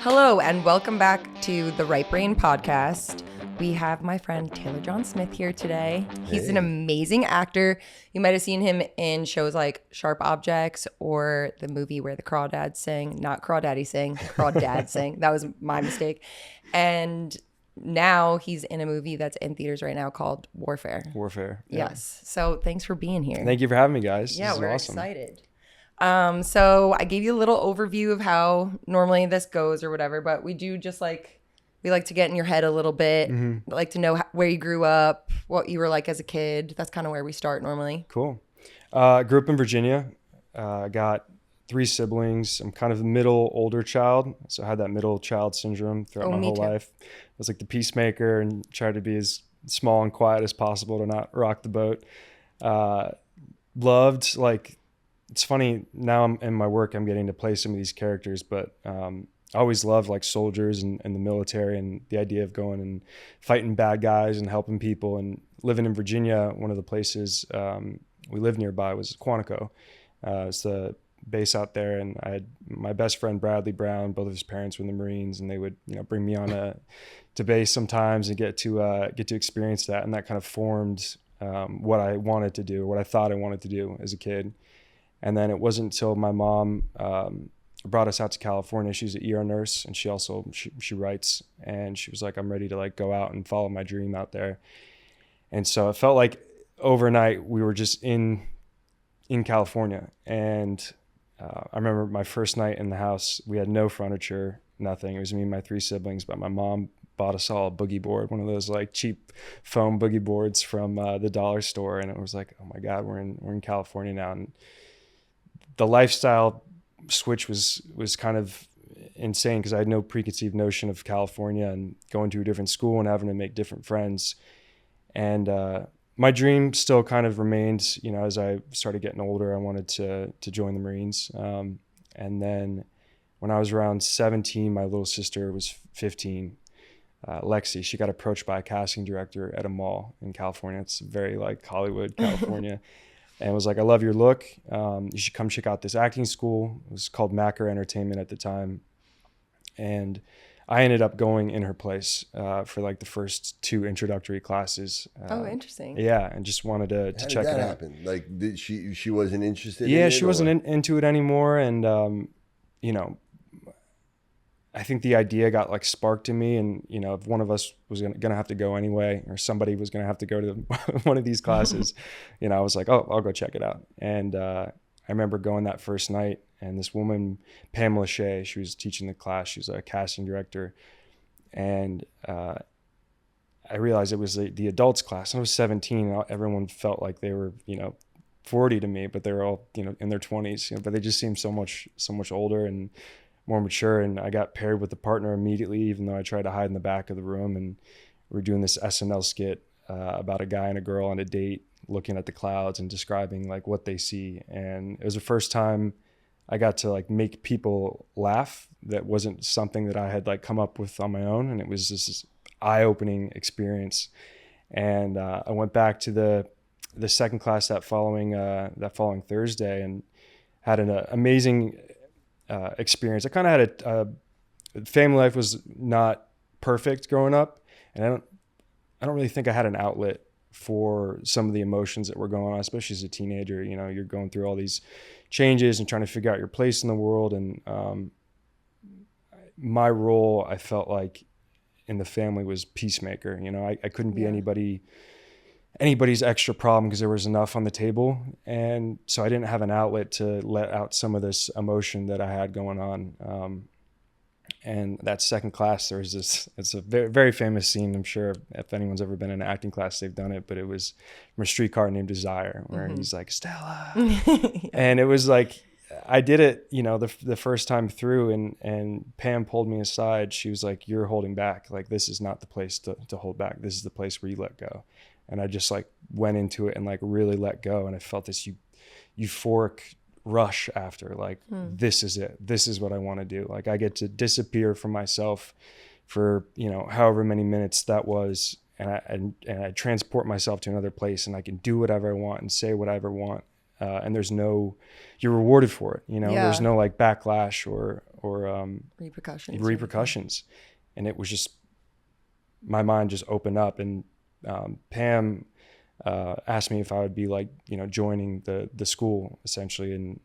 Hello, and welcome back to the Right Brain podcast. We have my friend Taylor John Smith here today. He's an amazing actor. You might have seen him in shows like Sharp Objects or the movie where the Crawdads sing. Not Crawdaddy sing, Crawdad sing. That was my mistake. And now he's in a movie that's in theaters right now called Warfare. Warfare. Yeah. Yes. So thanks for being here. Thank you for having me, guys. Yeah, this is we're awesome. excited. So I gave you a little overview of how normally this goes or whatever, but we do just we like to get in your head a little bit. We like to know where you grew up, what you were like as a kid. That's kind of where we start normally. Cool. Grew up in Virginia. Got 3 siblings. I'm kind of the middle older child, so I had that middle child syndrome throughout my whole life. I was like the peacemaker and tried to be as small and quiet as possible to not rock the boat. Loved, it's funny, now I'm in my work, I'm getting to play some of these characters, but I always loved like soldiers and the military and the idea of going and fighting bad guys and helping people. And living in Virginia, one of the places we lived nearby was Quantico. It's the base out there, and I had my best friend Bradley Brown. Both of his parents were in the Marines, and they would bring me on to base sometimes and get to experience that, and that kind of formed what I wanted to do, what I thought I wanted to do as a kid. And then it wasn't until my mom brought us out to California. She's an ER nurse, and she also she writes, and she was like, I'm ready to go out and follow my dream out there. And so it felt like overnight we were just in California. And I remember my first night in the house, we had no furniture, nothing. It was me and my 3 siblings, but my mom bought us all a boogie board, one of those cheap foam boogie boards from the dollar store. And it was like, oh my God, we're in California now. And the lifestyle switch was kind of insane because I had no preconceived notion of California and going to a different school and having to make different friends. And my dream still kind of remained, as I started getting older, I wanted to join the Marines. And then when I was around 17, my little sister was 15, Lexi. She got approached by a casting director at a mall in California. It's very Hollywood, California. And was like, I love your look. You should come check out this acting school. It was called Macker Entertainment at the time. And I ended up going in her place for the first 2 introductory classes. Oh, interesting. Yeah, and just wanted to check it out. How did that happen? Did she wasn't interested in it? Yeah, she wasn't into it anymore. And, I think the idea got sparked in me, and if one of us was gonna have to go anyway, or somebody was gonna have to go to one of these classes, I was like, oh, I'll go check it out. And I remember going that first night, and this woman, Pamela Shea, she was teaching the class. She was a casting director, and I realized it was the adults class. And I was 17, and everyone felt like they were 40 to me, but they were all in their 20s. But they just seemed so much older and more mature. And I got paired with the partner immediately, even though I tried to hide in the back of the room. And we were doing this SNL skit about a guy and a girl on a date looking at the clouds and describing what they see. And it was the first time I got to make people laugh. That wasn't something that I had come up with on my own. And it was just this eye-opening experience. And I went back to the second class that following Thursday and had an amazing experience. I kind of had a family life was not perfect growing up, and I don't really think I had an outlet for some of the emotions that were going on, especially as a teenager. You're going through all these changes and trying to figure out your place in the world. And my role, I felt like in the family, was peacemaker. I couldn't be anybody's extra problem because there was enough on the table. And so I didn't have an outlet to let out some of this emotion that I had going on. And that second class, there was it's a very, very famous scene. I'm sure if anyone's ever been in an acting class, they've done it, but it was from A Streetcar Named Desire, where he's like, Stella. And it was I did it, the first time through, and Pam pulled me aside. She was like, you're holding back. This is not the place to hold back. This is the place where you let go. And I just went into it and really let go. And I felt this euphoric rush after this is it. This is what I want to do. I get to disappear from myself for, however many minutes that was. And I transport myself to another place, and I can do whatever I want and say whatever I want. And you're rewarded for it. There's no backlash repercussions. And it was just, my mind just opened up, and Pam asked me if I would be like, joining the school essentially. And,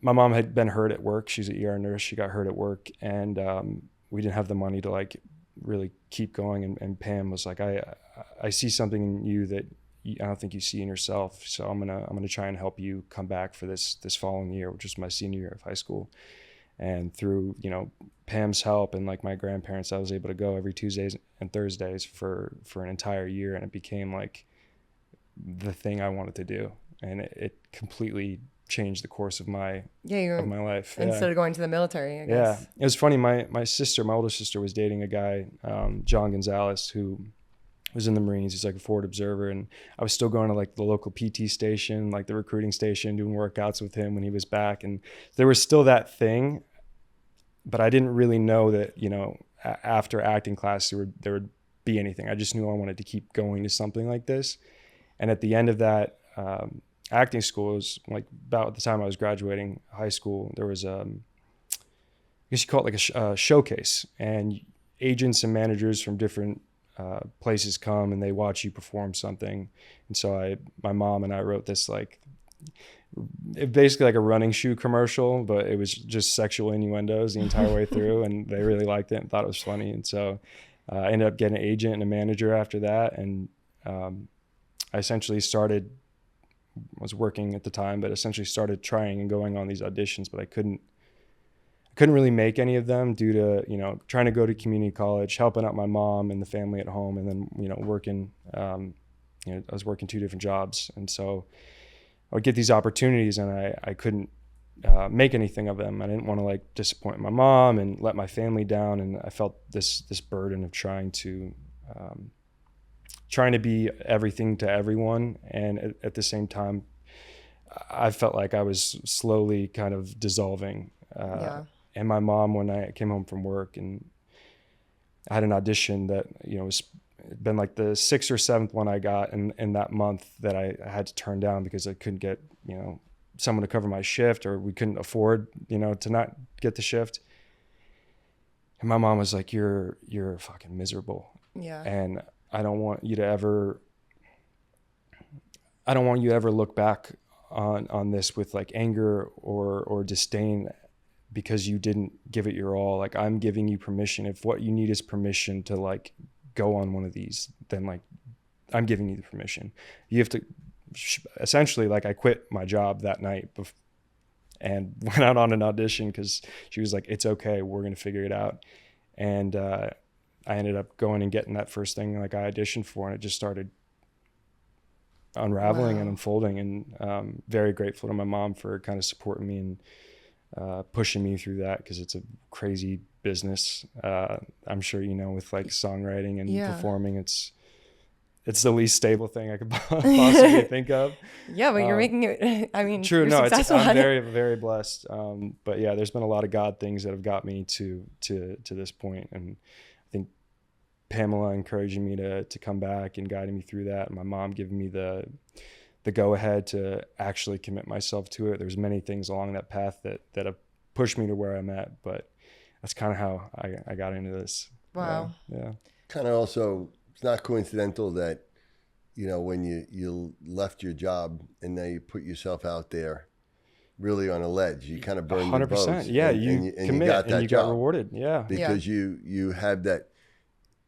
my mom had been hurt at work. She's an ER nurse. She got hurt at work, and we didn't have the money to like really keep going. And Pam was like, I see something in you that I don't think you see in yourself. So I'm gonna try and help you come back for this following year, which was my senior year of high school. And through, Pam's help and like my grandparents, I was able to go every Tuesdays and Thursdays for an entire year. And it became like the thing I wanted to do. And it completely changed the course of my life. Instead of going to the military, I guess. Yeah. It was funny. My older sister was dating a guy, John Gonzalez, who was in the Marines. He's like a forward observer. And I was still going to like the local PT station, like the recruiting station, doing workouts with him when he was back. And there was still that thing, but I didn't really know that, after acting class, there would be anything. I just knew I wanted to keep going to something like this. And at the end of that, acting school, was like about the time I was graduating high school, there was I guess you call it like a showcase, and agents and managers from different places come and they watch you perform something. And so my mom and I wrote this like, basically like a running shoe commercial, but it was just sexual innuendos the entire way through, and they really liked it and thought it was funny. And so I ended up getting an agent and a manager after that. And I essentially was working at the time, but essentially started trying and going on these auditions, but I couldn't really make any of them due to, trying to go to community college, helping out my mom and the family at home, and then, working, I was working 2 different jobs. And so I would get these opportunities, and I couldn't make anything of them. I didn't want to like disappoint my mom and let my family down. And I felt this burden of trying to be everything to everyone. And at the same time, I felt like I was slowly kind of dissolving. And my mom, when I came home from work and I had an audition that, was been like the 6th or 7th one I got in that month that I had to turn down because I couldn't get, someone to cover my shift, or we couldn't afford, to not get the shift. And my mom was like, you're fucking miserable. Yeah. And I don't want you to ever look back on this with like anger or disdain because you didn't give it your all. Like, I'm giving you permission. If what you need is permission to like go on one of these, then like I'm giving you the permission. You have to essentially, like, I quit my job that night and went out on an audition because she was like, it's okay, we're going to figure it out. And I ended up going and getting that first thing like I auditioned for, and it just started unraveling and unfolding. And very grateful to my mom for kind of supporting me and pushing me through that, because it's a crazy business. I'm sure with like songwriting and performing, it's the least stable thing I could possibly think of. Yeah, but you're making it. I mean, true. No, I'm very, very blessed. But yeah, there's been a lot of God things that have got me to this point, and I think Pamela encouraging me to come back and guiding me through that, and my mom giving me the go ahead to actually commit myself to it. There's many things along that path that have pushed me to where I'm at, but that's kind of how I got into this. Wow. Yeah. Kind of also, it's not coincidental that, when you left your job and now you put yourself out there really on a ledge, you kind of burned 100%. Your boats. Yeah. You commit and you got rewarded. Yeah. Because you have that,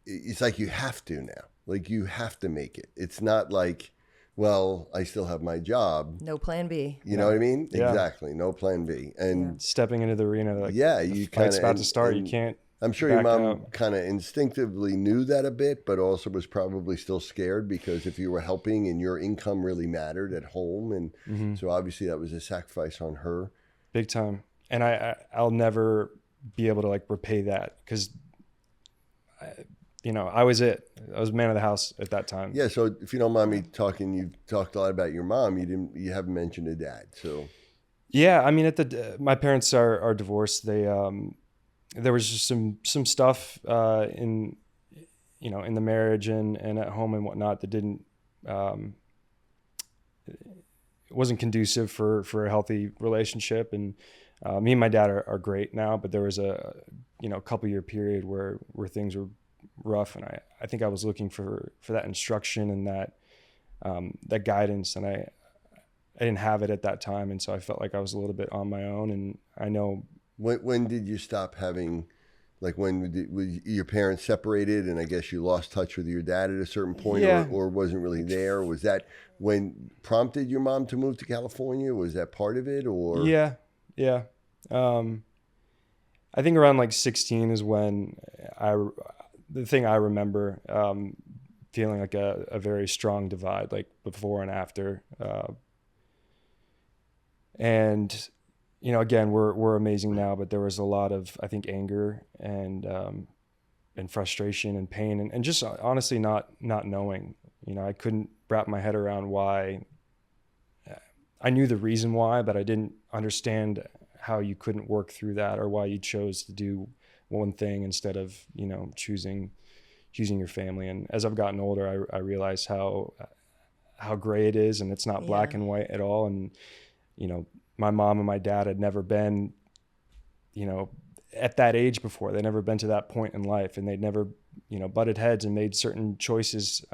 it's like you have to now. Like, you have to make it. It's not like, well, I still have my job. No plan B. You know what I mean? Yeah. Exactly. No plan B. And stepping into the arena, like, you fight's about to start. You can't. I'm sure your mom kind of instinctively knew that a bit, but also was probably still scared, because if you were helping and your income really mattered at home, and so obviously that was a sacrifice on her. Big time. And I'll never be able to like repay that, because I was man of the house at that time. Yeah. So if you don't mind me talking, you talked a lot about your mom. You haven't mentioned a dad. So. Yeah. I mean, my parents are divorced. They, there was just some stuff, in the marriage and at home and whatnot that didn't, it wasn't conducive for a healthy relationship. And, Me and my dad are great now, but there was a couple year period where things were rough, and I think I was looking for that instruction and that guidance, and I didn't have it at that time, and so I felt like I was a little bit on my own. And I know when did you stop having, like, was your parents separated, and I guess you lost touch with your dad at a certain point, Yeah. or wasn't really there? Was that when prompted your mom to move to California? Was that part of it, or? Yeah. I think around like 16 is when the thing I remember feeling like a very strong divide, like before and after. And again, we're amazing now, but there was a lot of, I think, anger and frustration and pain and just honestly not knowing. I couldn't wrap my head around why. I knew the reason why, but I didn't understand how you couldn't work through that, or why you chose to do one thing instead of choosing your family. And as I've gotten older, I realize how gray it is, and it's not black and white at all. And my mom and my dad had never been at that age before. They'd never been to that point in life, and they'd never butted heads and made certain choices.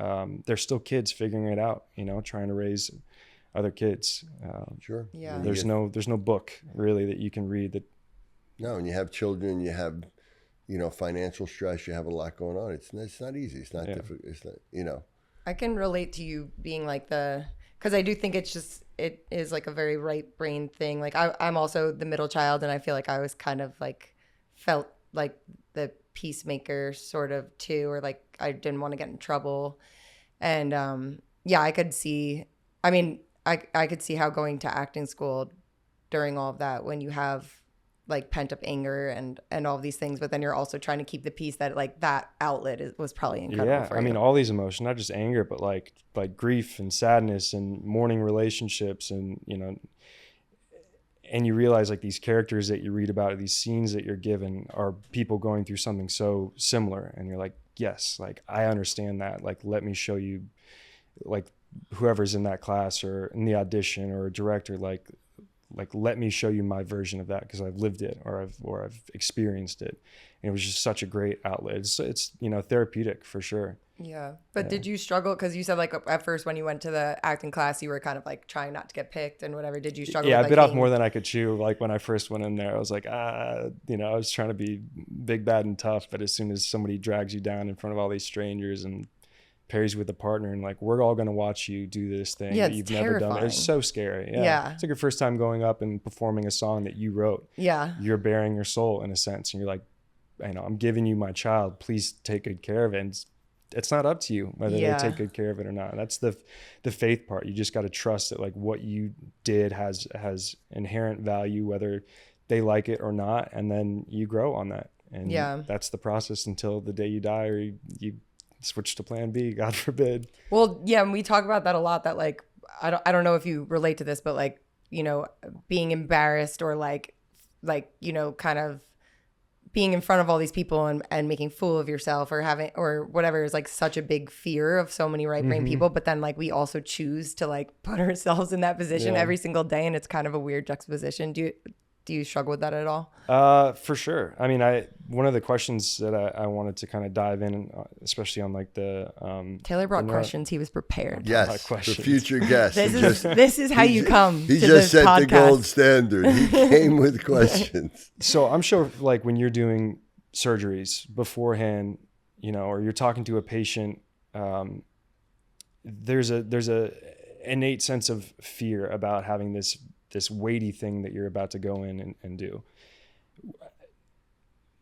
They're still kids figuring it out, trying to raise other kids. Sure. Yeah. There's no book really that you can read that. No, and you have children, you have, financial stress, you have a lot going on. It's not easy. It's not difficult. It's not, I can relate to you being like because I do think it is like a very right brain thing. Like I'm also the middle child, and I feel like I was kind of like felt like the peacemaker sort of too, or like I didn't want to get in trouble. And I could see, I could see how going to acting school during all of that, when you have like pent up anger and all of these things, but then you're also trying to keep the peace, that like that outlet was probably incredible for you. All these emotions, not just anger, but like grief and sadness and mourning relationships, and and you realize like these characters that you read about, these scenes that you're given, are people going through something so similar, and you're like, yes, like I understand that. Like, let me show you, like whoever's in that class or in the audition or a director, like let me show you my version of that, because I've lived it, or I've experienced it. And it was just such a great outlet. It's therapeutic for sure. Yeah. But did you struggle? Because you said like at first when you went to the acting class, you were kind of like trying not to get picked and whatever. Did you struggle? Yeah, with, I bit off more than I could chew. Like when I first went in there, I was like, I was trying to be big, bad, and tough. But as soon as somebody drags you down in front of all these strangers and pairs you with a partner, and like, we're all going to watch you do this thing that you've never done. It's so scary. Yeah. It's like your first time going up and performing a song that you wrote. Yeah. You're bearing your soul in a sense. And you're like, I'm giving you my child, please take good care of it. And it's not up to you whether they take good care of it or not. That's the faith part. You just got to trust that like what you did has inherent value, whether they like it or not. And then you grow on that. And that's the process until the day you die, or you switch to plan B, God forbid. Well, yeah, and we talk about that a lot, that like I don't know if you relate to this, but like, being embarrassed, or like kind of being in front of all these people and making fool of yourself, or having, or whatever, is like such a big fear of so many right brain people. But then like we also choose to like put ourselves in that position every single day, and it's kind of a weird juxtaposition. Do you struggle with that at all? For sure. I mean, one of the questions that I wanted to kind of dive in, especially on like the Taylor brought questions. He was prepared. Yes, the future guest. This is how you come. He to just this set podcast. the gold standard. He came with questions. So I'm sure, like when you're doing surgeries beforehand, or you're talking to a patient, there's a innate sense of fear about having this weighty thing that you're about to go in and do.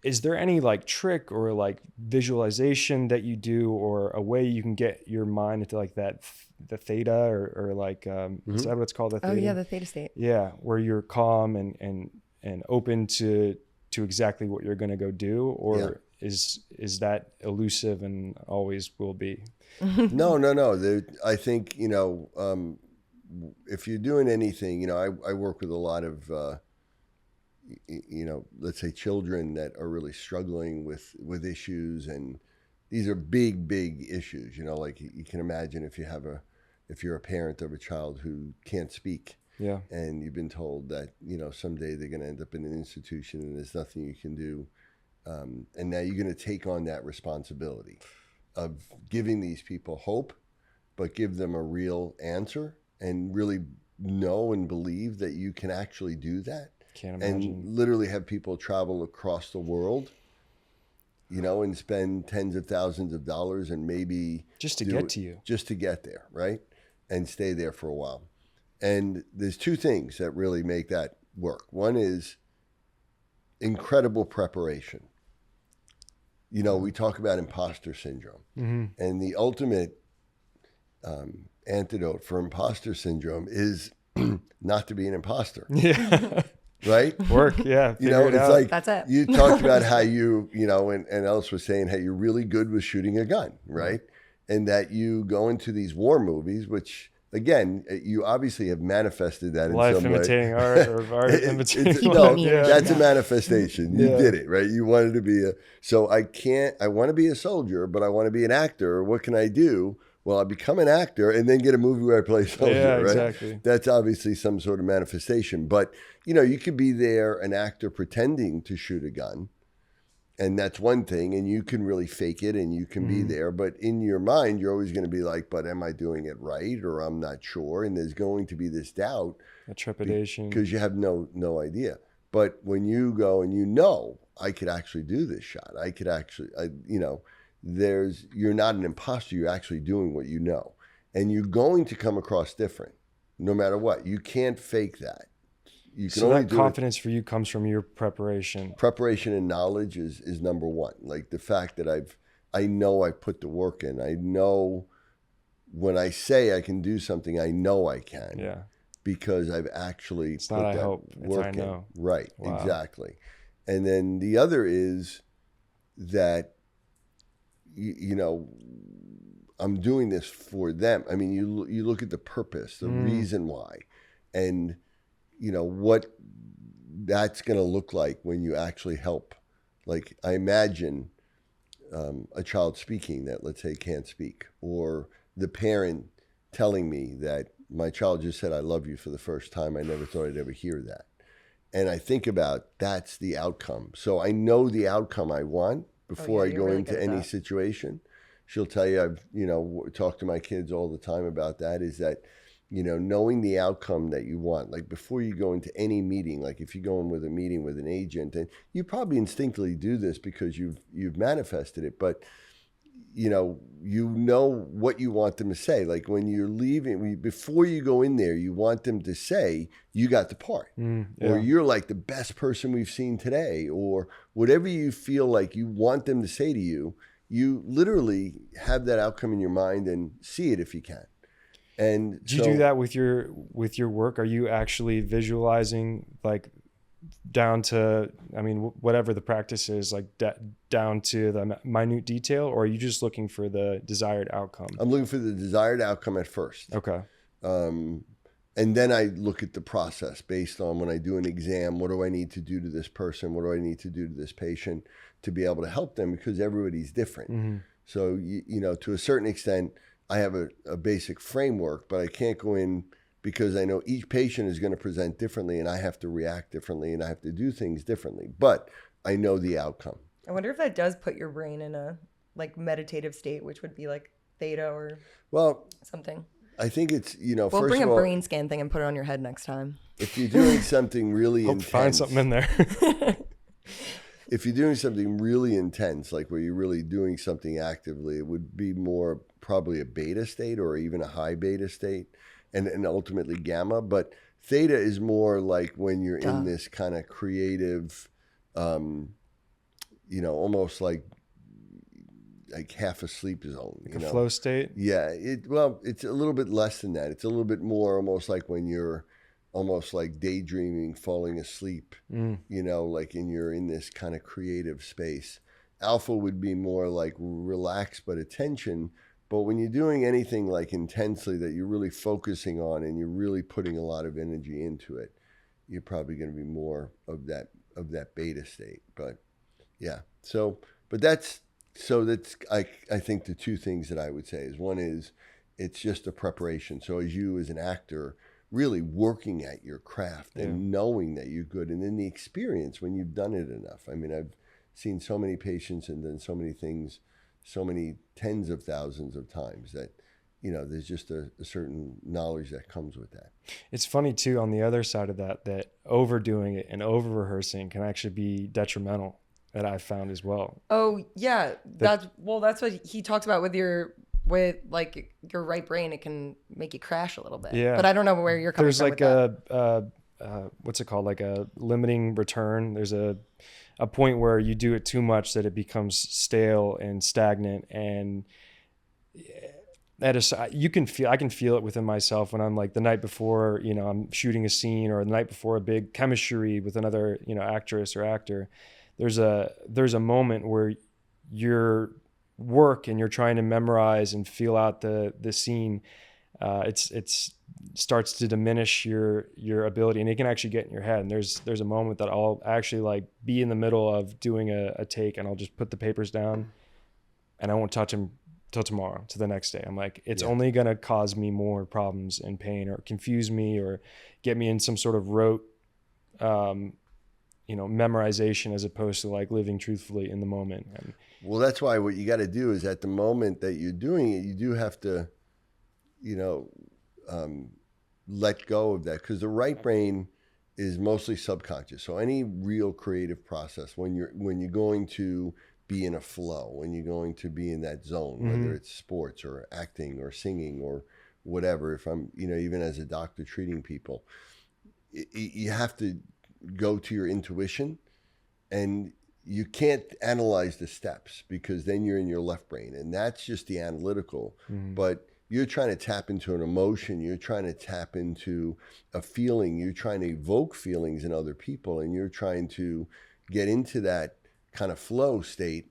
Is there any like trick or like visualization that you do, or a way you can get your mind into like the theta, or like is that what it's called? The theta? Oh yeah, the theta state. Yeah, where you're calm and open to exactly what you're going to go do, or is that elusive and always will be? No. I think if you're doing anything, I work with a lot of, let's say children that are really struggling with issues, and these are big issues. Like you can imagine if you're a parent of a child who can't speak, Yeah. And you've been told that, someday they're going to end up in an institution and there's nothing you can do. And now you're going to take on that responsibility of giving these people hope, but give them a real answer and really know and believe that you can actually do that. Can't imagine. And literally have people travel across the world, and spend tens of thousands of dollars and maybe just to get to you. Just to get there, right? And stay there for a while. And there's two things that really make that work. One is incredible preparation. We talk about imposter syndrome. Mm-hmm. And the ultimate antidote for imposter syndrome is not to be an imposter. Yeah. Right? Work, yeah. It's out. like that's it. You talked about how and Ellis was saying how you're really good with shooting a gun, right? And that you go into these war movies, which again, you obviously have manifested that in life some imitating way. art or art imitating no, life. that's a manifestation. You did it, right? You wanted to be I want to be a soldier, but I want to be an actor. What can I do? Well, I become an actor and then get a movie where I play a soldier, right? Exactly. That's obviously some sort of manifestation. But, you could be there, an actor pretending to shoot a gun, and that's one thing, and you can really fake it and you can be there. But in your mind, you're always going to be like, but am I doing it right? Or I'm not sure. And there's going to be this doubt. A trepidation. Because you have no idea. But when you go and I could actually do this shot. I could actually, you're not an imposter. You're actually doing what you know. And you're going to come across different, no matter what. You can't fake that. You can so only that do confidence for you comes from your preparation. Preparation and knowledge is number one. Like the fact that I know I put the work in. I know when I say I can do something, I know I can. Yeah. Because I've actually it's put not that I hope, work it's I know. in. Right, Wow. Exactly. And then the other is that I'm doing this for them. I mean, you look at the purpose, the reason why, and what that's going to look like when you actually help. Like I imagine a child speaking that, let's say, can't speak, or the parent telling me that my child just said, "I love you" for the first time. I never thought I'd ever hear that. And I think about that's the outcome. So I know the outcome I want before I go really into any situation. She'll tell you, I've, talked to my kids all the time about that, is that, knowing the outcome that you want, like before you go into any meeting, like if you go in with a meeting with an agent, and you probably instinctively do this because you've manifested it, but you know what you want them to say. Like when you're leaving, before you go in there, you want them to say, you got the part, or you're like the best person we've seen today, or whatever you feel like you want them to say to you. You literally have that outcome in your mind and see it if you can. And do you do that with your work? Are you actually visualizing like down to, whatever the practice is, like down to the minute detail, or are you just looking for the desired outcome? I'm looking for the desired outcome at first. Okay. And then I look at the process based on when I do an exam, what do I need to do to this person? What do I need to do to this patient to be able to help them? Because everybody's different. Mm-hmm. So, to a certain extent, I have a basic framework, but I can't go in because I know each patient is going to present differently and I have to react differently and I have to do things differently. But I know the outcome. I wonder if that does put your brain in a meditative state, which would be like theta or something. I think it's, we'll first bring of a all, brain scan thing and put it on your head next time. If you're doing something really Hope intense. find something in there. If you're doing something really intense, like where you're really doing something actively, it would be more probably a beta state or even a high beta state and ultimately gamma. But theta is more like when you're in this kind of creative, almost like half asleep zone. Like a flow state? Yeah. It's a little bit less than that. It's a little bit more almost like when you're almost like daydreaming, falling asleep, like you're in this kind of creative space. Alpha would be more like relaxed but attention. But when you're doing anything like intensely that you're really focusing on and you're really putting a lot of energy into it, you're probably going to be more of that beta state. But yeah, that's I think the two things that I would say is, one is it's just a preparation. So as you as an actor, really working at your craft and knowing that you're good. And then the experience when you've done it enough. I mean, I've seen so many patients and done so many things, so many tens of thousands of times that, there's just a certain knowledge that comes with that. It's funny too, on the other side of that overdoing it and over rehearsing can actually be detrimental, that I've found as well. Oh yeah. That's what he talks about with like your right brain. It can make you crash a little bit. Yeah. But I don't know where you're coming from. There's like what's it called? Like a limiting return. There's a point where you do it too much that it becomes stale and stagnant, and I can feel it within myself when I'm like the night before, I'm shooting a scene, or the night before a big chemistry with another, actress or actor. There's a moment where your work and you're trying to memorize and feel out the scene. It's starts to diminish your ability, and it can actually get in your head. And there's a moment that I'll actually like be in the middle of doing a take, and I'll just put the papers down and I won't touch them till tomorrow, to the next day. I'm like, it's only going to cause me more problems and pain, or confuse me, or get me in some sort of rote, memorization, as opposed to like living truthfully in the moment. And well, that's why what you got to do is, at the moment that you're doing it, you do have to, let go of that, because the right brain is mostly subconscious. So any real creative process, when you're going to be in a flow, when you're going to be in that zone, whether it's sports or acting or singing or whatever. If I'm, even as a doctor treating people, you have to go to your intuition, and you can't analyze the steps, because then you're in your left brain, and that's just the analytical. But you're trying to tap into an emotion, you're trying to tap into a feeling, you're trying to evoke feelings in other people, and you're trying to get into that kind of flow state.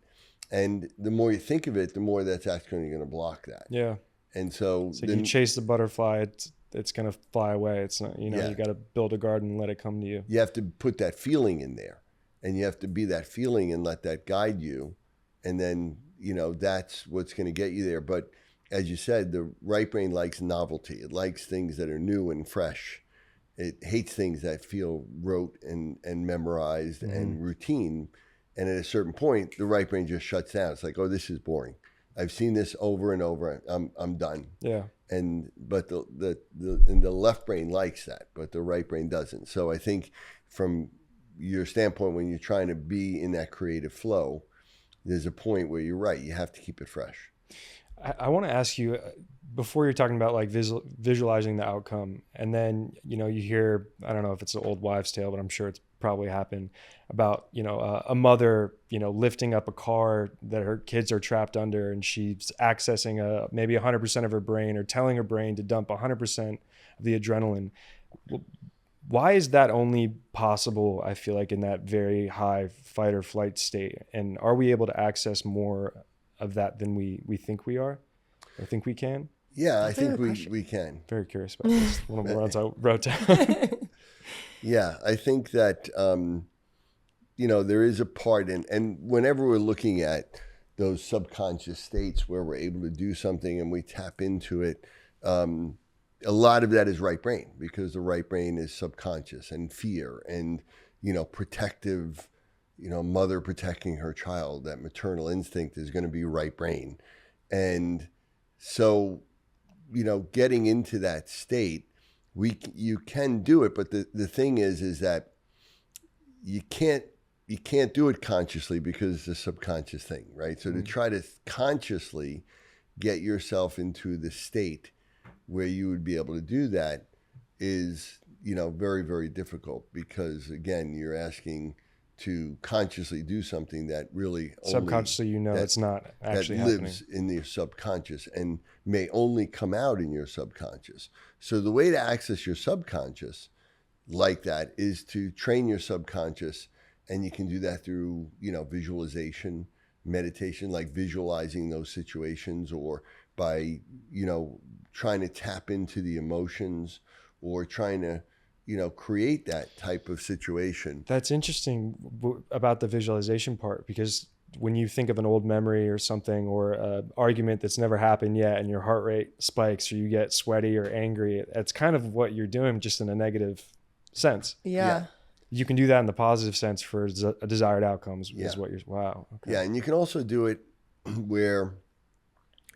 And the more you think of it, the more that's actually going to block that. Yeah. And so then, you chase the butterfly, it's going to fly away. It's not, you got to build a garden and let it come to you. You have to put that feeling in there, and you have to be that feeling and let that guide you. And then, that's what's going to get you there. But as you said, the right brain likes novelty. It likes things that are new and fresh. It hates things that feel rote and memorized and routine. And at a certain point, the right brain just shuts down. It's like, oh, this is boring. I've seen this over and over. I'm done. Yeah. But the left brain likes that, but the right brain doesn't. So I think from your standpoint, when you're trying to be in that creative flow, there's a point where you're right. You have to keep it fresh. I want to ask you, before you're talking about like visualizing the outcome, and then, you hear, I don't know if it's an old wives' tale, but I'm sure it's probably happened, about, a mother, lifting up a car that her kids are trapped under, and she's accessing maybe 100% of her brain, or telling her brain to dump 100% of the adrenaline. Why is that only possible, I feel like, in that very high fight or flight state? And are we able to access more of that than we think we are, or think we can? Yeah, I think we can. Very curious about this. One of the ones I wrote down. Yeah, I think that, there is a part, and whenever we're looking at those subconscious states where we're able to do something and we tap into it, a lot of that is right brain, because the right brain is subconscious, and fear and, protective, mother protecting her child, that maternal instinct is going to be right brain. And so, getting into that state, you can do it, but the thing is that you can't do it consciously, because it's a subconscious thing, right? So to try to consciously get yourself into the state where you would be able to do that is, very, very difficult, because again, you're asking to consciously do something that really subconsciously, it's not actually happening. That lives in your subconscious and may only come out in your subconscious. So the way to access your subconscious like that is to train your subconscious, and you can do that through, visualization, meditation, like visualizing those situations, or by, trying to tap into the emotions, or trying to, create that type of situation. That's interesting about the visualization part, because when you think of an old memory or something, or an argument that's never happened yet, and your heart rate spikes, or you get sweaty or angry, that's kind of what you're doing, just in a negative sense. Yeah. You can do that in the positive sense for desired outcomes. Is what you're. Wow. Okay. Yeah, and you can also do it where,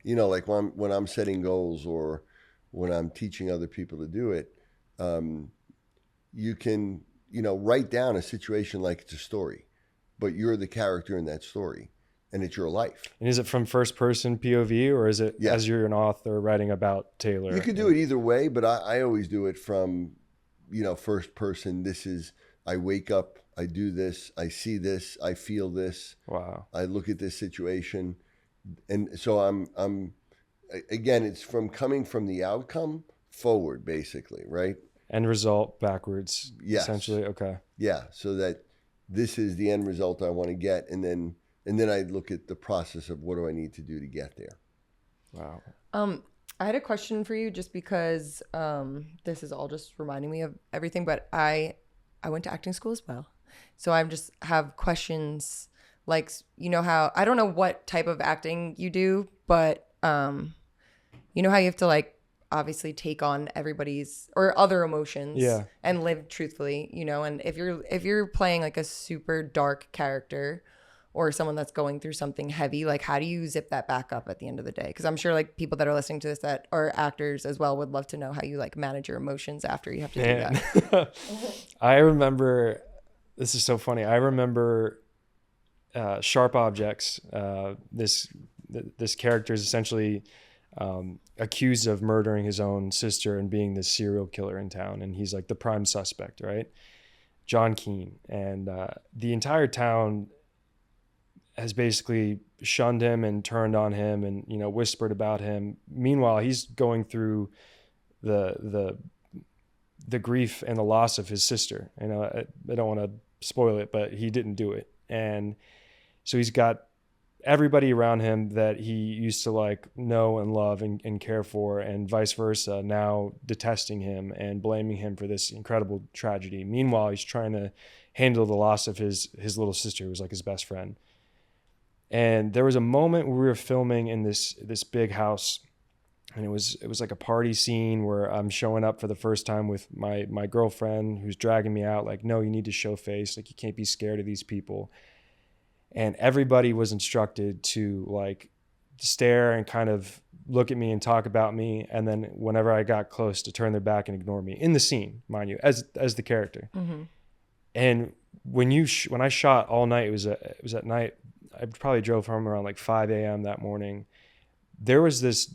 like when I'm setting goals, or when I'm teaching other people to do it, you can, write down a situation like it's a story, but you're the character in that story, and it's your life. And is it from first person POV, or is it as you're an author writing about Taylor? You could do it either way, but I always do it from, first person. This is, I wake up, I do this, I see this, I feel this. Wow. I look at this situation. And so I'm again, it's from coming from the outcome forward, basically, right? End result backwards, essentially. Okay. Yeah, so that this is the end result I want to get, and then I look at the process of what do I need to do to get there. Wow. I had a question for you, just because this is all just reminding me of everything, but I went to acting school as well. So I just have questions, like, how, I don't know what type of acting you do, but how you have to, like, obviously take on everybody's or other emotions and live truthfully, and if you're playing like a super dark character or someone that's going through something heavy, like, how do you zip that back up at the end of the day? Because I'm sure, like, people that are listening to this that are actors as well would love to know how you, like, manage your emotions after you have to do that. I remember, this is so funny. I remember Sharp Objects. This character is essentially accused of murdering his own sister and being this serial killer in town, and he's like the prime suspect, right? John Keane. And the entire town has basically shunned him and turned on him and whispered about him. Meanwhile, he's going through the grief and the loss of his sister. I don't want to spoil it, but he didn't do it. And so he's got everybody around him that he used to, like, know and love and care for, and vice versa, now detesting him and blaming him for this incredible tragedy. Meanwhile, he's trying to handle the loss of his little sister, who was like his best friend. And there was a moment where we were filming in this big house, and it was like a party scene where I'm showing up for the first time with my girlfriend, who's dragging me out, like, no, you need to show face, like, you can't be scared of these people. And everybody was instructed to, like, stare and kind of look at me and talk about me, and then whenever I got close, to turn their back and ignore me in the scene, mind you, as the character. Mm-hmm. And when I shot all night, it was at night. I probably drove home around like 5 a.m. that morning. There was this.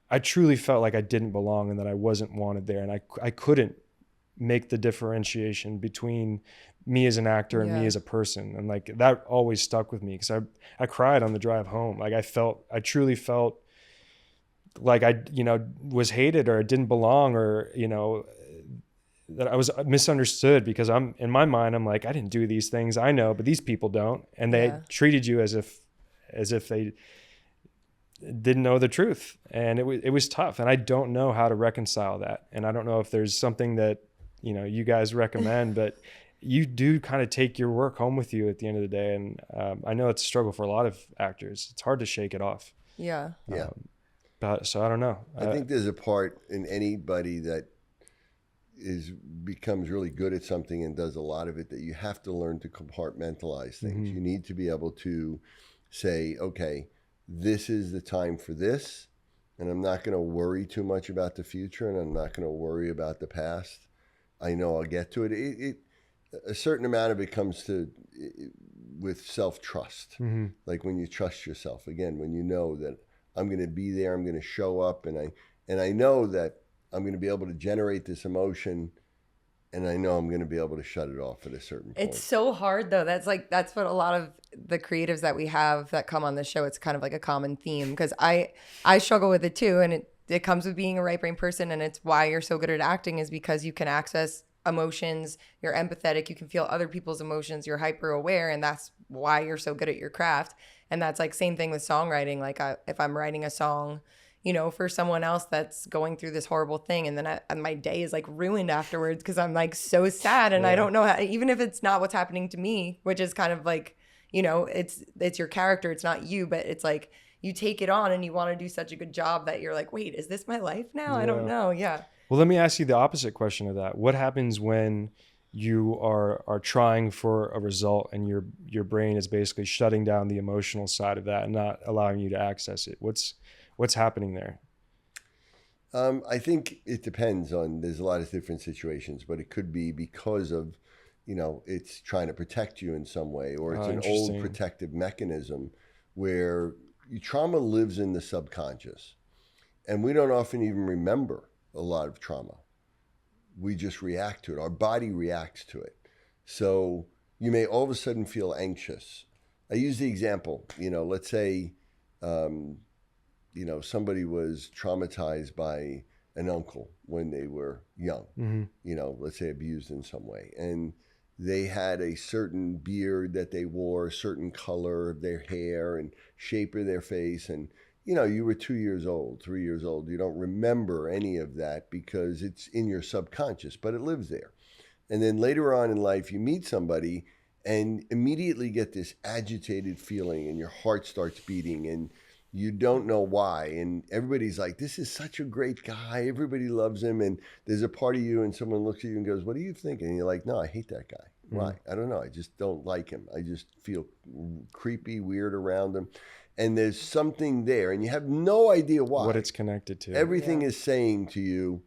I truly felt like I didn't belong and that I wasn't wanted there, and I couldn't make the differentiation between me as an actor and me as a person, and, like, that always stuck with me, because I cried on the drive home. Like, I truly felt like I was hated, or didn't belong, or that I was misunderstood, because in my mind I'm like, I didn't do these things, I know, but these people don't, and they treated you as if they didn't know the truth, and it was tough, and I don't know how to reconcile that, and I don't know if there's something that you guys recommend, but you do kind of take your work home with you at the end of the day, and I know it's a struggle for a lot of actors. It's hard to shake it off. But so I don't know. I think there's a part in anybody that becomes really good at something and does a lot of it, that you have to learn to compartmentalize things. Mm-hmm. You need to be able to say, okay, this is the time for this, and I'm not going to worry too much about the future, and I'm not going to worry about the past. I know I'll get to it. A certain amount of it comes with self-trust. Mm-hmm. Like, when you trust yourself, again, when you know that I'm going to be there, I'm going to show up, and I know that I'm going to be able to generate this emotion, and I know I'm going to be able to shut it off at a certain point. It's so hard, though. That's what a lot of the creatives that we have that come on the show, it's kind of like a common theme, because I struggle with it too, and it comes with being a right brain person, and it's why you're so good at acting, is because you can access emotions, you're empathetic, you can feel other people's emotions, you're hyper aware, and that's why you're so good at your craft. And that's like same thing with songwriting. Like, if I'm writing a song, for someone else that's going through this horrible thing, and then my day is like ruined afterwards because I'm like so sad, and I don't know how, even if it's not what's happening to me, which is kind of like, you know, it's your character, it's not you, but it's like you take it on and you want to do such a good job that you're like, wait, is this my life now? I don't know. Yeah. Well, let me ask you the opposite question of that. What happens when you are trying for a result and your brain is basically shutting down the emotional side of that and not allowing you to access it? What's happening there? I think it depends on, there's a lot of different situations, but it could be because of, you know, it's trying to protect you in some way, or it's an old protective mechanism where trauma lives in the subconscious. And we don't often even remember a lot of trauma. We just react to it. Our body reacts to it. So you may all of a sudden feel anxious. I use the example, you know, let's say, you know, somebody was traumatized by an uncle when they were young, you know, let's say abused in some way. And they had a certain beard that they wore, a certain color of their hair and shape of their face. And, you know, you were 2 years old, 3 years old. You don't remember any of that because it's in your subconscious, but it lives there. And then later on in life, you meet somebody and immediately get this agitated feeling and your heart starts beating and you don't know why. And everybody's like, this is such a great guy. Everybody loves him. And there's a part of you and someone looks at you and goes, what are you thinking? And you're like, no, I hate that guy. Why? I don't know. I just don't like him. I just feel creepy, weird around him. And there's something there and you have no idea why. What it's connected to. Everything is saying to you,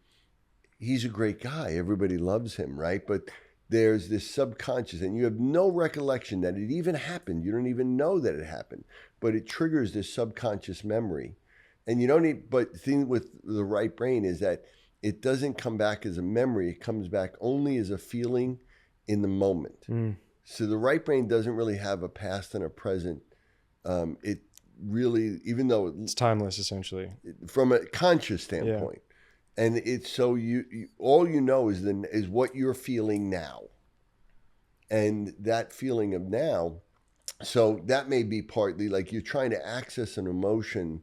he's a great guy. Everybody loves him, right? But there's this subconscious and you have no recollection that it even happened. You don't even know that it happened, but it triggers this subconscious memory. And you don't need, but the thing with the right brain is that it doesn't come back as a memory. It comes back only as a feeling in the moment. So the right brain doesn't really have a past and a present. It really, even though it's timeless, essentially, from a conscious standpoint. And it's so you all you know is what you're feeling now. And that feeling of now, so that may be partly like you're trying to access an emotion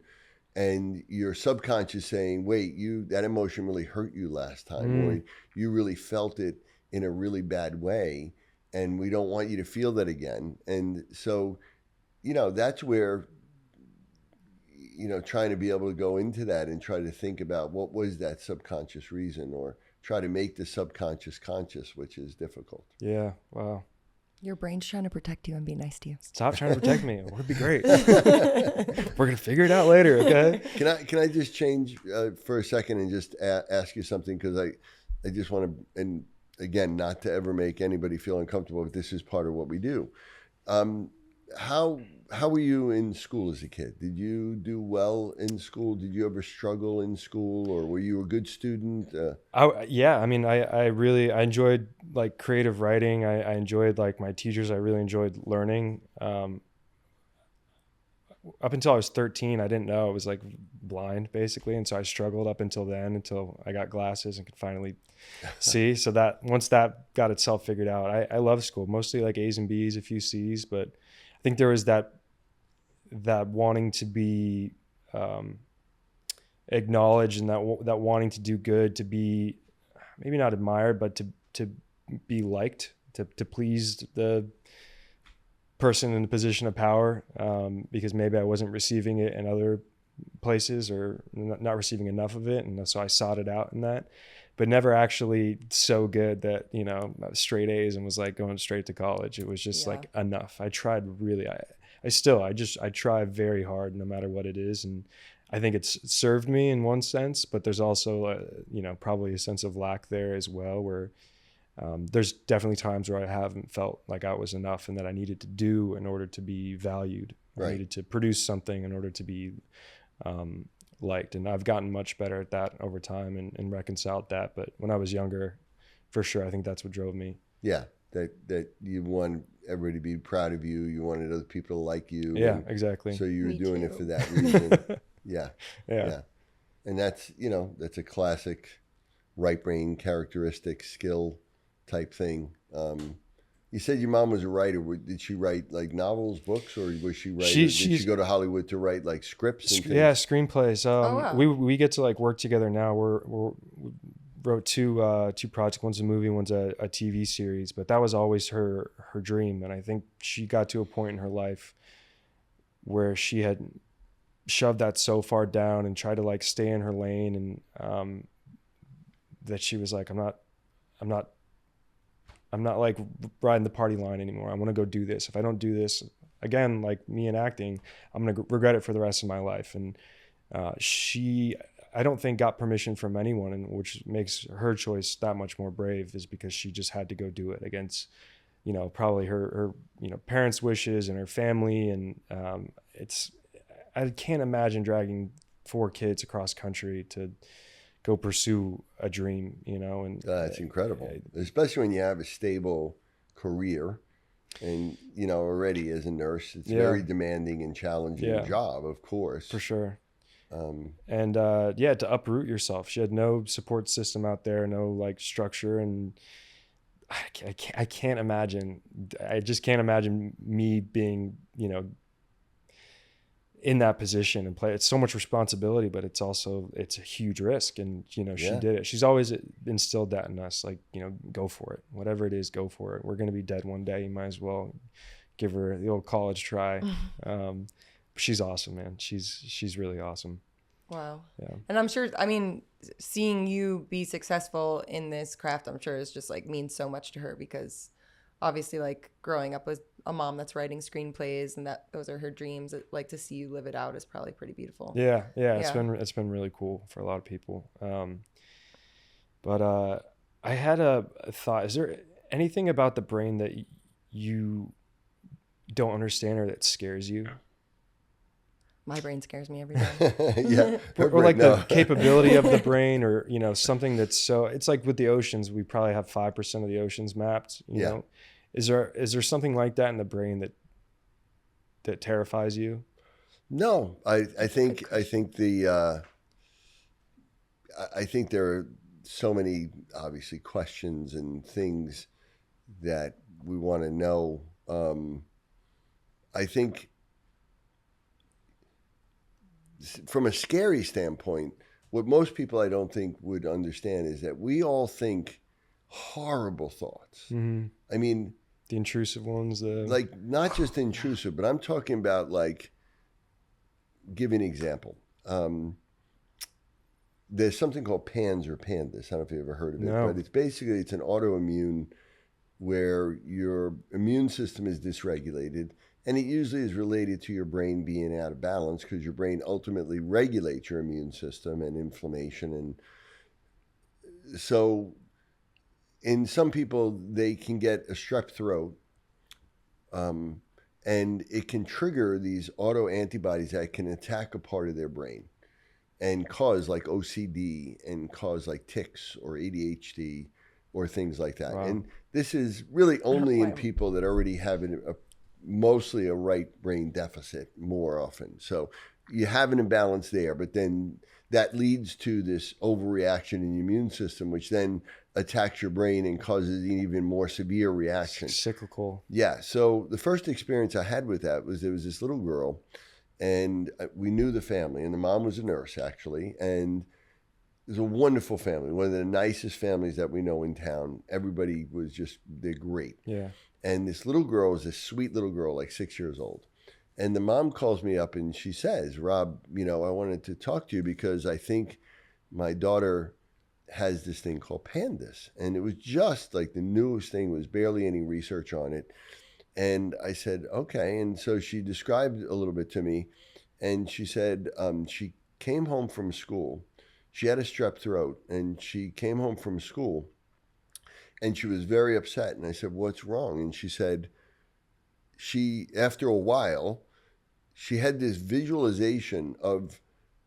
and your subconscious saying, wait, that emotion really hurt you last time, or you really felt it in a really bad way, and we don't want you to feel that again. And so, you know, that's where, you know, trying to be able to go into that and try to think about what was that subconscious reason, or try to make the subconscious conscious, which is difficult. Yeah. Wow. Your brain's trying to protect you and be nice to you. Stop trying to protect me. It would be great. We're going to figure it out later. Okay. Can I just change for a second and just ask you something? Cause I just want to, and again, not to ever make anybody feel uncomfortable, but this is part of what we do. How were you in school as a kid? Did you do well in school? Did you ever struggle in school, or were you a good student? Yeah, I mean, I really enjoyed like creative writing. I enjoyed like my teachers. I really enjoyed learning. Up until I was 13, I didn't know. I was like blind basically. And so I struggled up until then, until I got glasses and could finally see. So that once that got itself figured out, I love school, mostly like A's and B's, a few C's, but I think there was that wanting to be acknowledged and that wanting to do good, to be maybe not admired, but to be liked, to please the person in the position of power, because maybe I wasn't receiving it in other places or not receiving enough of it. And so I sought it out in that, but never actually so good that, you know, straight A's and was like going straight to college. It was just like enough. I tried really, I try very hard no matter what it is. And I think it's served me in one sense, but there's also, you know, probably a sense of lack there as well, where there's definitely times where I haven't felt like I was enough and that I needed to do in order to be valued. Right. I needed to produce something in order to be liked. And I've gotten much better at that over time and reconciled that. But when I was younger, for sure, I think that's what drove me. Yeah. That you want everybody to be proud of you. You wanted other people to like you. Yeah, exactly. So you were doing it for that reason. Yeah. And that's, you know, that's a classic right brain characteristic skill type thing. You said your mom was a writer. Did she write like novels, books, or was she write? Did she go to Hollywood to write like scripts and things? Yeah, screenplays. We get to like work together now. We're wrote two projects. One's a movie, one's a TV series. But that was always her dream. And I think she got to a point in her life where she had shoved that so far down and tried to like stay in her lane, and that she was like, I'm not like riding the party line anymore. I want to go do this. If I don't do this, again, like me in acting, I'm going to regret it for the rest of my life. And I don't think got permission from anyone, and which makes her choice that much more brave, is because she just had to go do it against, probably her parents' wishes and her family. And I can't imagine dragging 4 kids across country to go pursue a dream, and it's incredible, especially when you have a stable career and, already as a nurse, it's very demanding and challenging job, of course. For sure. To uproot yourself. She had no support system out there, no like structure. And I can't imagine, I just can't imagine me being, in that position and play. It's so much responsibility, but it's a huge risk. And, she did it. She's always instilled that in us, like, go for it, whatever it is, go for it. We're going to be dead one day. You might as well give her the old college try. She's awesome, man. She's really awesome. Wow. Yeah. And I'm sure, seeing you be successful in this craft, I'm sure is just like means so much to her, because obviously like growing up with a mom that's writing screenplays and those are her dreams, like to see you live it out is probably pretty beautiful. Yeah. It's been really cool for a lot of people. But I had a thought. Is there anything about the brain that you don't understand or that scares you? My brain scares me every day. Yeah. Or like the capability of the brain, or, something that's it's like with the oceans, we probably have 5% of the oceans mapped, you know? Is there something like that in the brain that terrifies you? No, I think there are so many, obviously, questions and things that we want to know. I think from a scary standpoint, what most people I don't think would understand is that we all think horrible thoughts. Mm-hmm. I mean, the intrusive ones, like not just intrusive, but I'm talking about like, give an example. There's something called PANS or PANDAS. I don't know if you ever heard of it, No. but it's an autoimmune where your immune system is dysregulated. And it usually is related to your brain being out of balance, because your brain ultimately regulates your immune system and inflammation. And so in some people, they can get a strep throat, and it can trigger these autoantibodies that can attack a part of their brain and cause like OCD and cause like tics or ADHD or things like that. Wow. And this is really only in people that already have mostly a right brain deficit more often. So you have an imbalance there, but then that leads to this overreaction in the immune system, which then attacks your brain and causes an even more severe reaction. Cyclical. Yeah. So the first experience I had with that was there was this little girl, and we knew the family, and the mom was a nurse actually, and it was a wonderful family, one of the nicest families that we know in town. Everybody was they're great. Yeah. And this little girl is this sweet little girl, like 6 years old. And the mom calls me up and she says, Rob, I wanted to talk to you because I think my daughter has this thing called PANDAS. And it was just like the newest thing, was barely any research on it. And I said, okay. And so she described a little bit to me. And she said she came home from school. She had a strep throat, and she came home from school. And she was very upset. And I said, what's wrong? And she said, after a while, she had this visualization of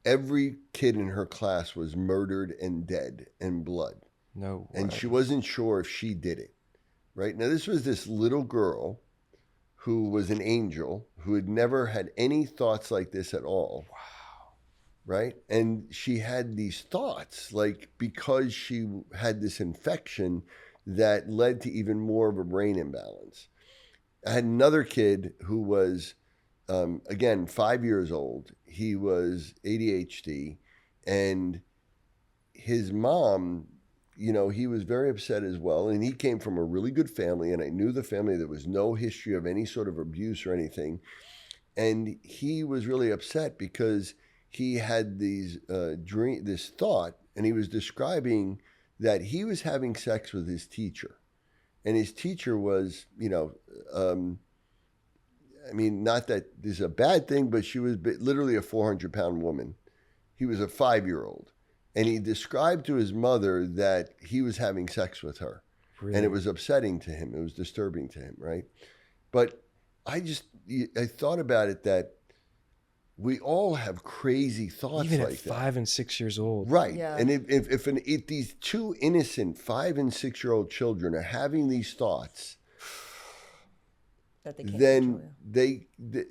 every kid in her class was murdered and dead and blood. No way. And she wasn't sure if she did it. Right? Now, this was this little girl who was an angel, who had never had any thoughts like this at all. Wow. Right? And she had these thoughts, like, because she had this infection that led to even more of a brain imbalance. I had another kid who was, again, 5 years old. He was ADHD, and his mom, he was very upset as well. And he came from a really good family, and I knew the family. There was no history of any sort of abuse or anything. And he was really upset because he had this thought, and he was describing that he was having sex with his teacher. And his teacher was, not that this is a bad thing, but she was literally a 400-pound woman. He was a 5-year-old. And he described to his mother that he was having sex with her. Really? And it was upsetting to him. It was disturbing to him, right? But I thought about it that we all have crazy thoughts even like at 5 and 6 years old. Right. Yeah. And if these two innocent 5 and 6-year-old children are having these thoughts, that they can't then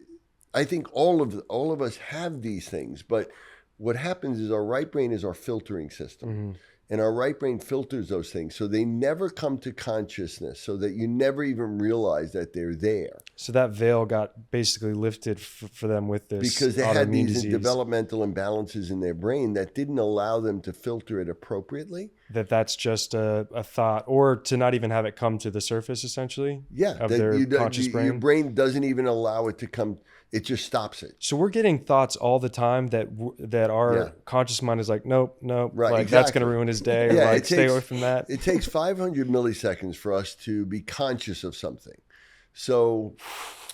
I think all of us have these things. But what happens is our right brain is our filtering system. Mm-hmm. And our right brain filters those things. So they never come to consciousness, so that you never even realize that they're there. So that veil got basically lifted for them with this because they had these disease. Developmental imbalances in their brain that didn't allow them to filter it appropriately. That's just a thought, or to not even have it come to the surface, essentially. Yeah, of their conscious brain. Your brain doesn't even allow it to come. It just stops it. So we're getting thoughts all the time that our conscious mind is like, nope, right, like exactly. That's going to ruin his day. Or like, stay away from that. It takes 500 milliseconds for us to be conscious of something. So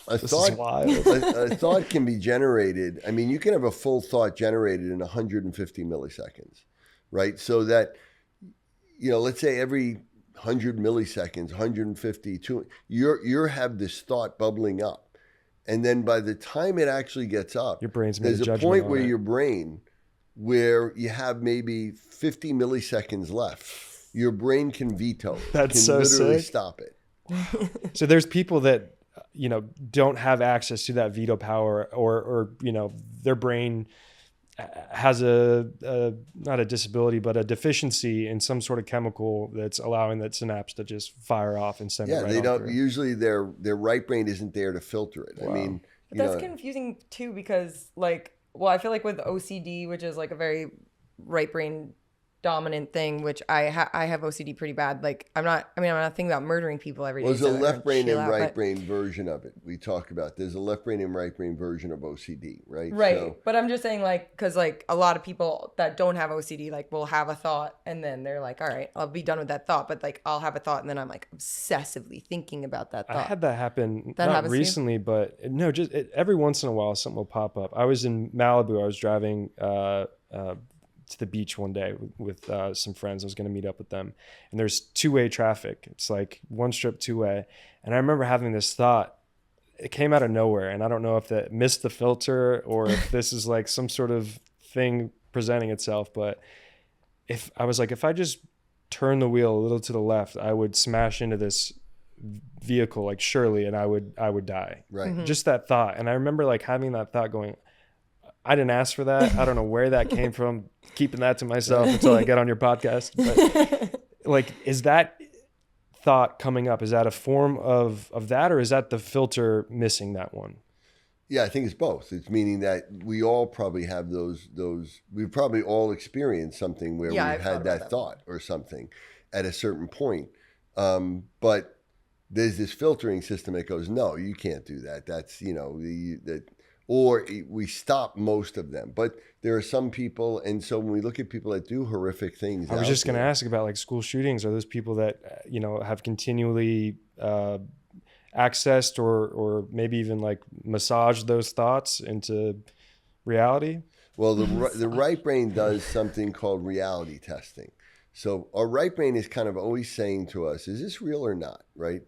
a thought can be generated. I mean, you can have a full thought generated in 150 milliseconds, right? So that, let's say every 100 milliseconds, 150, you have this thought bubbling up. And then by the time it actually gets up, your brain's made there's a point where your brain, where you have maybe 50 milliseconds left, your brain can veto it. That's so literally sick. Stop it. So there's people that, don't have access to that veto power, or their brain has not a disability, but a deficiency in some sort of chemical that's allowing that synapse to just fire off and send it right they don't. through. Usually their right brain isn't there to filter it. Wow. I mean, but that's confusing too, because I feel like with OCD, which is like a very right brain dominant thing, which I have OCD pretty bad. Like I'm not thinking about murdering people every day. There's a left brain and right brain version of it. We talk about there's a left brain and right brain version of OCD, right? Right. So, but I'm just saying, because a lot of people that don't have OCD will have a thought and then they're like, all right, I'll be done with that thought. But I'll have a thought and then I'm obsessively thinking about that thought. I had that happen not recently, but no, just every once in a while something will pop up. I was in Malibu. I was driving to the beach one day with some friends. I was going to meet up with them, and there's two-way traffic. It's like one strip, two-way. And I remember having this thought. It came out of nowhere, and I don't know if that missed the filter or if this is like some sort of thing presenting itself. But if I just turn the wheel a little to the left, I would smash into this vehicle surely, and I would die. Right. Mm-hmm. Just that thought. And I remember having that thought going, I didn't ask for that. I don't know where that came from. Keeping that to myself until I get on your podcast. But is that thought coming up? Is that a form of that, or is that the filter missing that one? Yeah, I think it's both. It's meaning that we all probably have those. We've probably all experienced something where we've had that thought or something at a certain point. But there's this filtering system that goes, no, you can't do that. That's or we stop most of them. But there are some people, and so when we look at people that do horrific things, I was just going to ask about school shootings. Are those people that have continually accessed or maybe even massaged those thoughts into reality? Well, the right brain does something called reality testing. So our right brain is kind of always saying to us, is this real or not, right?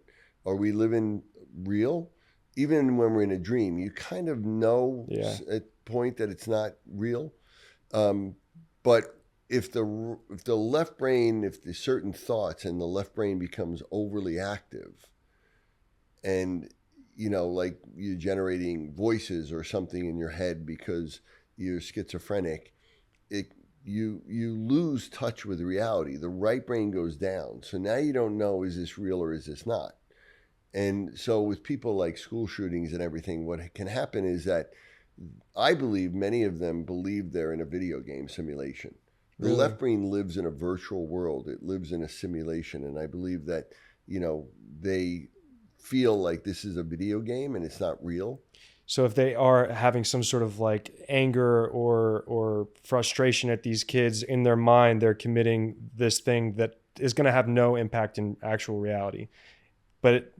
Are we living real? Even when we're in a dream, you kind of know at a point that it's not real. But if the left brain, if there's certain thoughts and the left brain becomes overly active, and you're generating voices or something in your head because you're schizophrenic, you lose touch with reality. The right brain goes down. So now you don't know, is this real or is this not? And so with people like school shootings and everything, what can happen is that I believe many of them believe they're in a video game simulation. The left brain lives in a virtual world. It lives in a simulation. And I believe that, they feel like this is a video game and it's not real. So if they are having some sort of like anger or frustration at these kids, in their mind, they're committing this thing that is going to have no impact in actual reality. But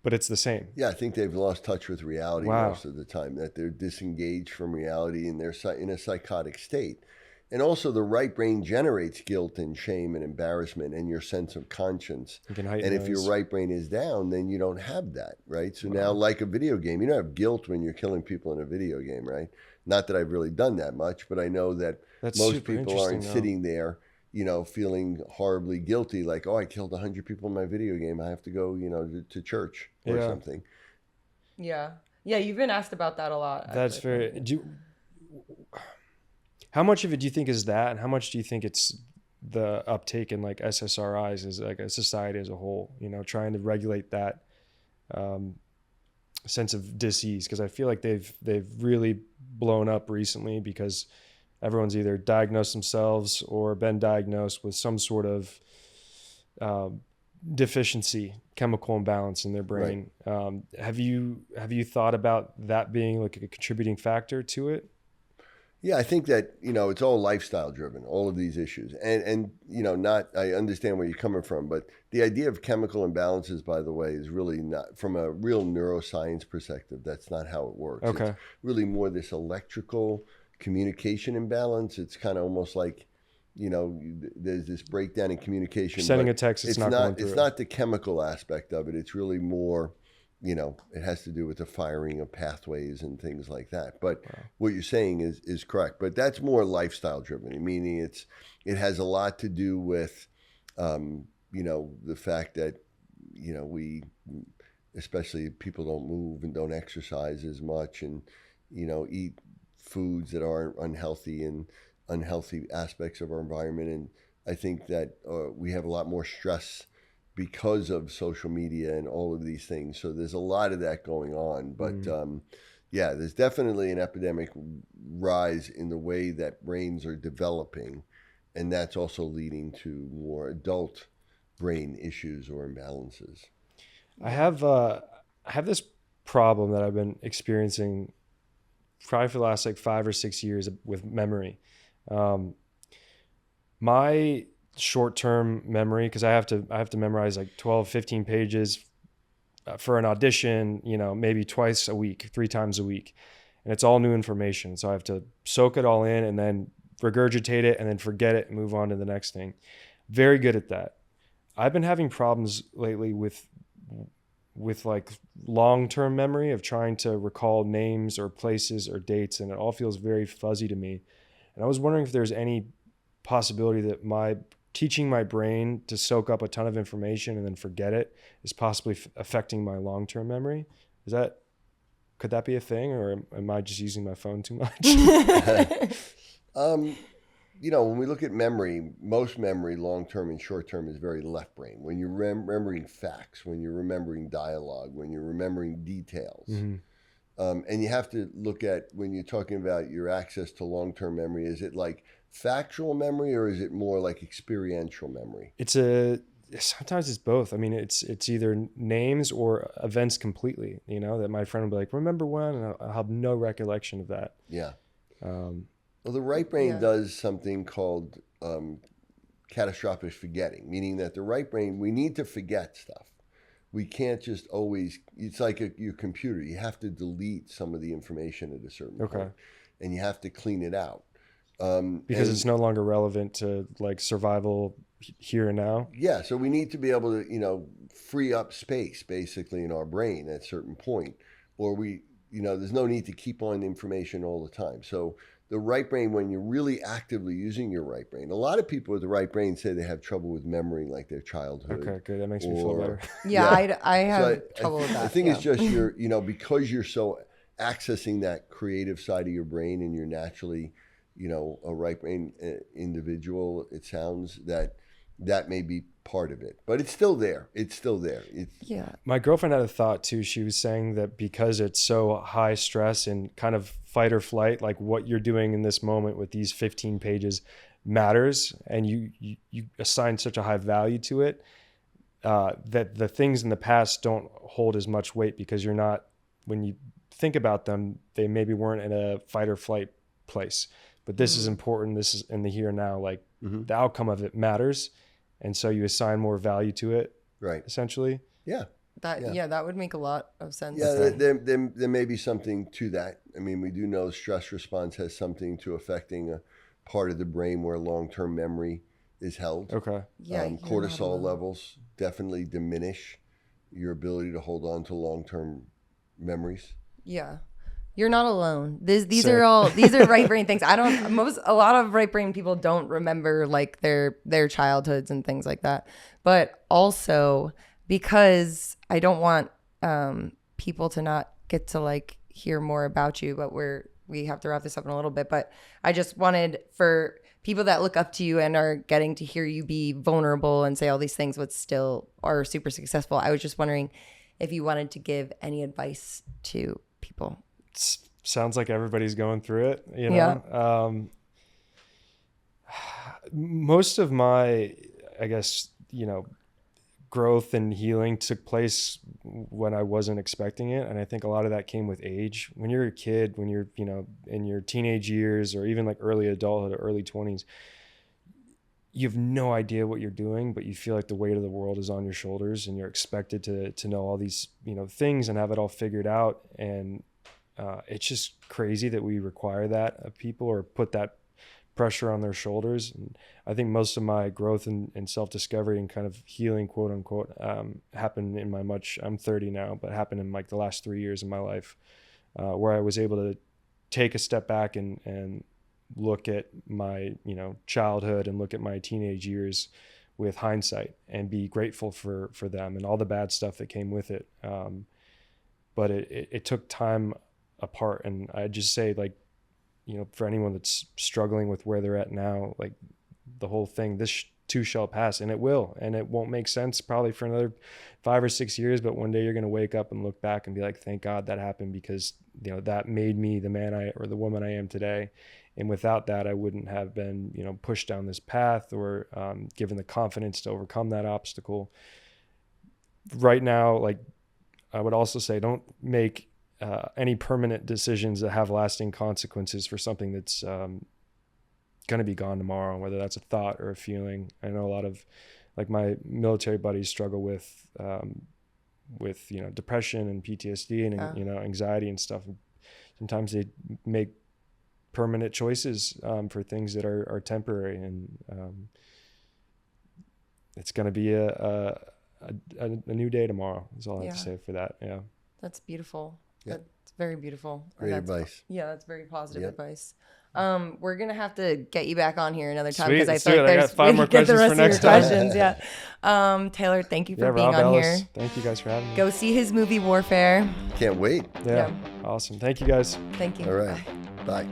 it's the same. Yeah, I think they've lost touch with reality Wow. most of the time, that they're disengaged from reality and they're in a psychotic state. And also the right brain generates guilt and shame and embarrassment and your sense of conscience. And if your right brain is down, then you don't have that, right? So now, like a video game, you don't have guilt when you're killing people in a video game, right? Not that I've really done that much, but I know that most people aren't sitting there, feeling horribly guilty, like, oh, I killed 100 people in my video game, I have to go, to church or something. Yeah. Yeah, you've been asked about that a lot. That's very... How much of it do you think is that, and how much do you think it's the uptake in like SSRIs as like a society as a whole, trying to regulate that sense of disease? Because I feel like they've really blown up recently because everyone's either diagnosed themselves or been diagnosed with some sort of deficiency, chemical imbalance in their brain. Right. Have you thought about that being like a contributing factor to it? Yeah, I think that, it's all lifestyle driven, all of these issues. And I understand where you're coming from, but the idea of chemical imbalances, by the way, is really not, from a real neuroscience perspective, that's not how it works. Okay. It's really more this electrical communication imbalance. It's kind of almost like, there's this breakdown in communication. Sending a text, it's not going through. It's not the chemical aspect of it. It's really more... it has to do with the firing of pathways and things like that. But what you're saying is correct. But that's more lifestyle driven, meaning it has a lot to do with, the fact that, we, especially people don't move and don't exercise as much and, eat foods that are unhealthy and unhealthy aspects of our environment. And I think that we have a lot more stress because of social media and all of these things. So there's a lot of that going on. But there's definitely an epidemic rise in the way that brains are developing. And that's also leading to more adult brain issues or imbalances. I have this problem that I've been experiencing probably for the last like 5 or 6 years with memory. My short-term memory, because I have to memorize like 12, 15 pages for an audition, maybe twice a week, 3 times a week. And it's all new information. So I have to soak it all in and then regurgitate it and then forget it and move on to the next thing. Very good at that. I've been having problems lately with like long-term memory of trying to recall names or places or dates, and it all feels very fuzzy to me. And I was wondering if there's any possibility that teaching my brain to soak up a ton of information and then forget it is possibly affecting my long-term memory. Could that be a thing, or am I just using my phone too much? When we look at memory, most memory, long-term and short-term, is very left brain. When you're remembering facts, when you're remembering dialogue, when you're remembering details. Mm-hmm. And you have to look at, when you're talking about your access to long-term memory, is it like factual memory or is it more like experiential memory? Sometimes it's both. I mean, it's either names or events completely, that my friend will be like, remember when? And I'll have no recollection of that. Yeah. Well, the right brain does something called catastrophic forgetting, meaning that the right brain, we need to forget stuff. We can't just always, it's like your computer. You have to delete some of the information at a certain point, and you have to clean it out. Because it's no longer relevant to like survival here and now. Yeah, so we need to be able to, free up space basically in our brain at a certain point, or there's no need to keep on information all the time. So the right brain, when you're really actively using your right brain, a lot of people with the right brain say they have trouble with remembering like their childhood. Okay, good. That makes me feel better. I have trouble with that. I think it's just because you're so accessing that creative side of your brain and you're naturally, a right brain individual, it sounds that may be part of it, but it's still there. My girlfriend had a thought too. She was saying that because it's so high stress and kind of fight or flight, like what you're doing in this moment with these 15 pages matters, and you assign such a high value to it, that the things in the past don't hold as much weight, because you're not, when you think about them, they maybe weren't in a fight or flight place, but this is important. This is in the here and now, like the outcome of it matters. And so you assign more value to it, right? Essentially. Yeah. That would make a lot of sense. Yeah, there may be something to that. I mean, we do know stress response has something to affecting a part of the brain where long-term memory is held. Okay. Yeah. Cortisol levels definitely diminish your ability to hold on to long-term memories. Yeah. You're not alone. These are right brain things. A lot of right brain people don't remember like their childhoods and things like that. But also because I don't want people to not get to like hear more about you, but we have to wrap this up in a little bit. But I just wanted for people that look up to you and are getting to hear you be vulnerable and say all these things, but still are super successful. I was just wondering if you wanted to give any advice to people. Sounds like everybody's going through it, you know? Yeah. Most of my, I guess, growth and healing took place when I wasn't expecting it. And I think a lot of that came with age. When you're a kid, when you're, in your teenage years, or even like early adulthood or early 20s, you have no idea what you're doing, but you feel like the weight of the world is on your shoulders, and you're expected to know all these, things and have it all figured out. And it's just crazy that we require that of people, or put that pressure on their shoulders. And I think most of my growth and self-discovery and kind of healing, quote unquote, happened in I'm 30 now, but happened in like the last 3 years of my life, where I was able to take a step back and look at my, childhood and look at my teenage years with hindsight, and be grateful for them and all the bad stuff that came with it. But it took time apart. And I just say, like, for anyone that's struggling with where they're at now, like the whole thing, this too shall pass, and it will, and it won't make sense probably for another 5 or 6 years. But one day you're going to wake up and look back and be like, thank God that happened, because, that made me the man or the woman I am today. And without that, I wouldn't have been, pushed down this path, or given the confidence to overcome that obstacle. Right now, like, I would also say, don't make any permanent decisions that have lasting consequences for something that's going to be gone tomorrow, whether that's a thought or a feeling. I know a lot of, like, my military buddies struggle with depression and PTSD and anxiety and stuff. Sometimes they make permanent choices for things that are temporary, and it's going to be a new day tomorw. Is all I have to say for that. Yeah, that's beautiful. Yep. That's very beautiful. Great advice. Yeah, that's very positive advice. We're gonna have to get you back on here another time, because I feel like there's 5 more questions for next time. Yeah. Taylor, thank you for being Rob on Ellis, here. Thank you guys for having me. Go see his movie Warfare. Can't wait. Yeah. Awesome. Thank you guys. Thank you. All right. Bye.